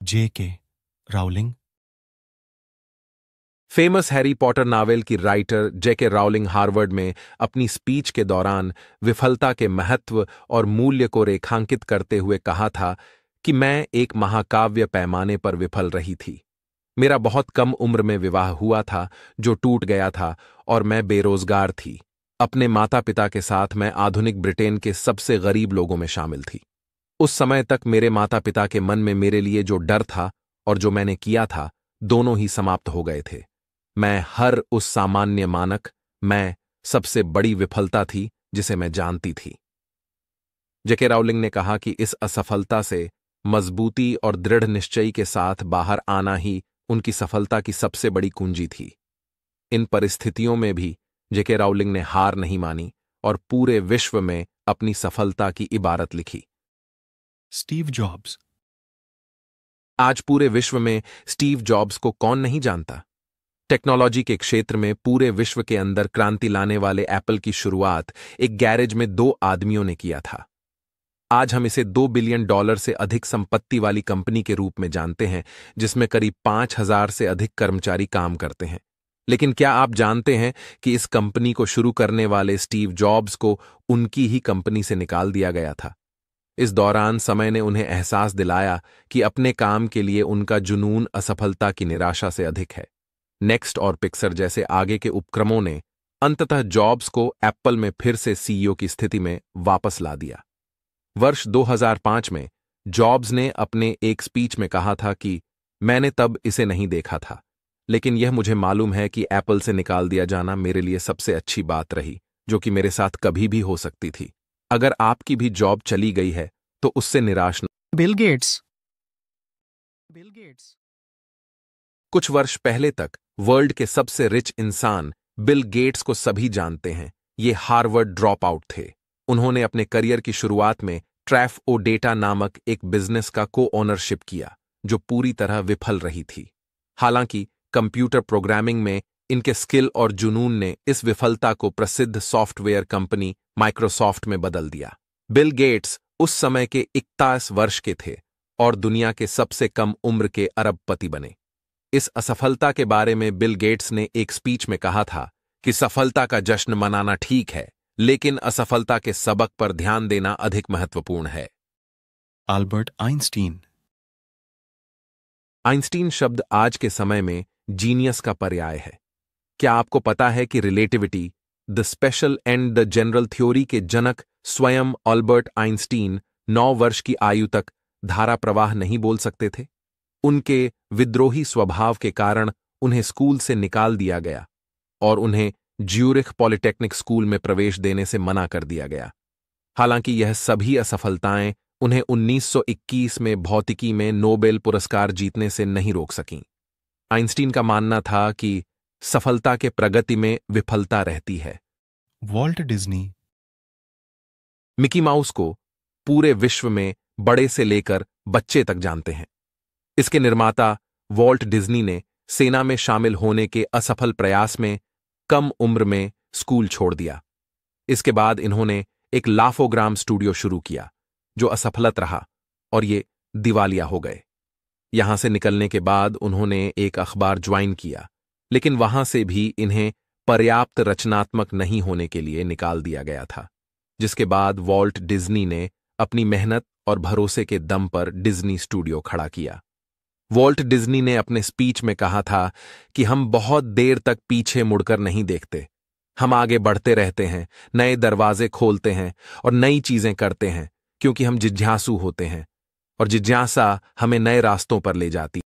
J.K. Rowling. Famous Harry Potter novel की writer जेके Rowling Harvard में अपनी स्पीच के दौरान विफलता के महत्व और मूल्य को रेखांकित करते हुए कहा था कि मैं एक महाकाव्य पैमाने पर विफल रही थी। मेरा बहुत कम उम्र में विवाह हुआ था जो टूट गया था और मैं बेरोजगार थी। अपने माता पिता के साथ मैं आधुनिक ब्रिटेन के सबसे गरीब लोगों में शामिल थी। उस समय तक मेरे माता पिता के मन में मेरे लिए जो डर था और जो मैंने किया था, दोनों ही समाप्त हो गए थे। मैं हर उस सामान्य मानक, मैं सबसे बड़ी विफलता थी जिसे मैं जानती थी। जेके राउलिंग ने कहा कि इस असफलता से मजबूती और दृढ़ निश्चय के साथ बाहर आना ही उनकी सफलता की सबसे बड़ी कुंजी थी। इन परिस्थितियों में भी जेके राउलिंग ने हार नहीं मानी और पूरे विश्व में अपनी सफलता की इबारत लिखी। Steve jobs. आज पूरे विश्व में स्टीव जॉब्स को कौन नहीं जानता। टेक्नोलॉजी के क्षेत्र में पूरे विश्व के अंदर क्रांति लाने वाले एप्पल की शुरुआत एक गैरेज में 2 आदमियों ने किया था। आज हम इसे $2 बिलियन से अधिक संपत्ति वाली कंपनी के रूप में जानते हैं, जिसमें करीब 5,000 से अधिक कर्मचारी काम करते हैं। लेकिन क्या आप जानते हैं कि इस कंपनी को शुरू करने वाले स्टीव जॉब्स को उनकी ही कंपनी से निकाल दिया गया था। इस दौरान समय ने उन्हें एहसास दिलाया कि अपने काम के लिए उनका जुनून असफलता की निराशा से अधिक है। नेक्स्ट और पिक्सर जैसे आगे के उपक्रमों ने अंततः जॉब्स को एप्पल में फिर से सीईओ की स्थिति में वापस ला दिया। वर्ष 2005 में जॉब्स ने अपने एक स्पीच में कहा था कि मैंने तब इसे नहीं देखा था, लेकिन यह मुझे मालूम है कि एप्पल से निकाल दिया जाना मेरे लिए सबसे अच्छी बात रही जो कि मेरे साथ कभी भी हो सकती थी। अगर आपकी भी जॉब चली गई है तो उससे निराश न। Bill Gates. कुछ वर्ष पहले तक वर्ल्ड के सबसे रिच इंसान बिल गेट्स को सभी जानते हैं। ये हार्वर्ड ड्रॉप आउट थे। उन्होंने अपने करियर की शुरुआत में ट्रैफ ओ डेटा नामक एक बिजनेस का को ओनरशिप किया जो पूरी तरह विफल रही थी। हालांकि कंप्यूटर प्रोग्रामिंग में इनके स्किल और जुनून ने इस विफलता को प्रसिद्ध सॉफ्टवेयर कंपनी माइक्रोसॉफ्ट में बदल दिया। बिल गेट्स उस समय के 41 वर्ष के थे और दुनिया के सबसे कम उम्र के अरबपति बने। इस असफलता के बारे में बिल गेट्स ने एक स्पीच में कहा था कि सफलता का जश्न मनाना ठीक है, लेकिन असफलता के सबक पर ध्यान देना अधिक महत्वपूर्ण है। Albert Einstein. आइंस्टीन शब्द आज के समय में जीनियस का पर्याय है। क्या आपको पता है कि relativity, the special and the general theory के जनक स्वयं अल्बर्ट आइंस्टीन 9 वर्ष की आयु तक धारा प्रवाह नहीं बोल सकते थे। उनके विद्रोही स्वभाव के कारण उन्हें स्कूल से निकाल दिया गया और उन्हें ज्यूरिख पॉलिटेक्निक स्कूल में प्रवेश देने से मना कर दिया गया। हालांकि यह सभी असफलताएं उन्हें 1921 में भौतिकी में नोबेल पुरस्कार जीतने से नहीं रोक सकीं। आइंस्टीन का मानना था कि सफलता के प्रगति में विफलता रहती है। Walt Disney. मिकी माउस को पूरे विश्व में बड़े से लेकर बच्चे तक जानते हैं। इसके निर्माता वॉल्ट डिज्नी ने सेना में शामिल होने के असफल प्रयास में कम उम्र में स्कूल छोड़ दिया। इसके बाद इन्होंने एक लाफोग्राम स्टूडियो शुरू किया जो असफलत रहा और ये दिवालिया हो गए। यहां से निकलने के बाद उन्होंने एक अखबार ज्वाइन किया, लेकिन वहां से भी इन्हें पर्याप्त रचनात्मक नहीं होने के लिए निकाल दिया गया था, जिसके बाद वॉल्ट डिज्नी ने अपनी मेहनत और भरोसे के दम पर डिज्नी स्टूडियो खड़ा किया। वॉल्ट डिज्नी ने अपने स्पीच में कहा था कि हम बहुत देर तक पीछे मुड़कर नहीं देखते, हम आगे बढ़ते रहते हैं, नए दरवाजे खोलते हैं और नई चीजें करते हैं क्योंकि हम जिज्ञासु होते हैं और जिज्ञासा हमें नए रास्तों पर ले जाती है।